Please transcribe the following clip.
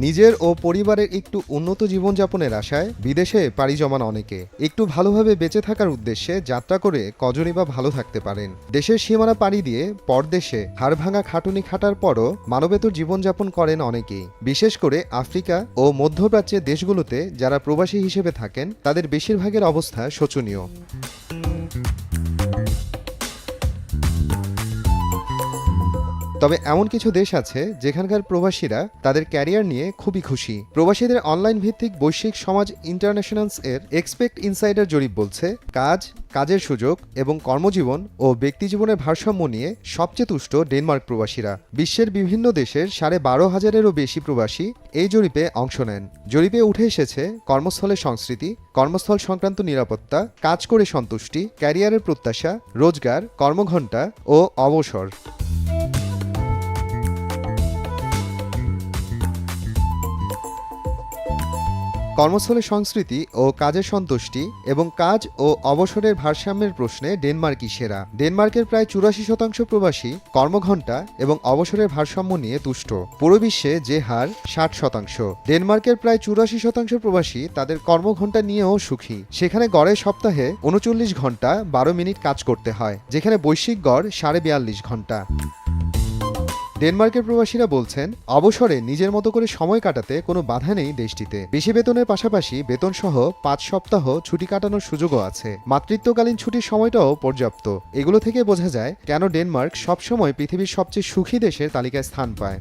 নিজের ও পরিবারের একটু উন্নত জীবনযাপনের আশায় বিদেশে পাড়ি জমান অনেকে একটু ভালোভাবে বেঁচে থাকার উদ্দেশ্যে যাত্রা করে কজনই বা ভালো থাকতে পারেন। দেশের সীমানা পাড়ি দিয়ে পরদেশে হাড়ভাঙা খাটুনি খাটার পরও মানবেতর জীবনযাপন করেন অনেকেই। বিশেষ করে আফ্রিকা ও মধ্যপ্রাচ্যের দেশগুলোতে যারা প্রবাসী হিসেবে থাকেন তাদের বেশিরভাগের অবস্থা শোচনীয়। তবে এমন কিছু দেশ আছে যেখানকার প্রবাসীরা তাদের ক্যারিয়ার নিয়ে খুবই খুশি। প্রবাসীদের অনলাইন ভিত্তিক বৈশ্বিক সমাজ ইন্টারন্যাশনালস এর এক্সপেক্ট ইনসাইডার জরিপ বলছে, কাজের সুযোগ এবং কর্মজীবন ও ব্যক্তিজীবনের ভারসাম্য নিয়ে সবচেয়ে তুষ্ট ডেনমার্ক প্রবাসীরা। বিশ্বের বিভিন্ন দেশের 12,500-এরও বেশি প্রবাসী এই জরিপে অংশ নেন। জরিপে উঠে এসেছে কর্মস্থলের সংস্কৃতি, কর্মস্থল সংক্রান্ত নিরাপত্তা, কাজ করে সন্তুষ্টি, ক্যারিয়ারের প্রত্যাশা, রোজগার, কর্মঘণ্টা ও অবসর। কর্মস্থলের সংস্কৃতি ও কাজের সন্তুষ্টি এবং কাজ ও অবসরের ভারসাম্যের প্রশ্নে ডেনমার্কই সেরা। ডেনমার্কের প্রায় 84% প্রবাসী কর্মঘণ্টা এবং অবসরের ভারসাম্য নিয়ে তুষ্ট। পুরো বিশ্বে যে হার 60%। ডেনমার্কের প্রায় 84% প্রবাসী তাদের কর্মঘণ্টা নিয়েও সুখী। সেখানে গড়ে সপ্তাহে 39 ঘন্টা 12 মিনিট কাজ করতে হয়, যেখানে বৈশ্বিক গড় 42.5 ঘন্টা। ডেনমার্কের প্রবাসীরা বলছেন, অবসরে নিজের মতো করে সময় কাটাতে কোনো বাধা নেই দেশটিতে। বেশি বেতনের পাশাপাশি বেতনসহ 5 সপ্তাহ ছুটি কাটানোর সুযোগও আছে। মাতৃত্বকালীন ছুটির সময়টাও পর্যাপ্ত। এগুলো থেকে বোঝা যায় কেন ডেনমার্ক সবসময় পৃথিবীর সবচেয়ে সুখী দেশের তালিকায় স্থান পায়।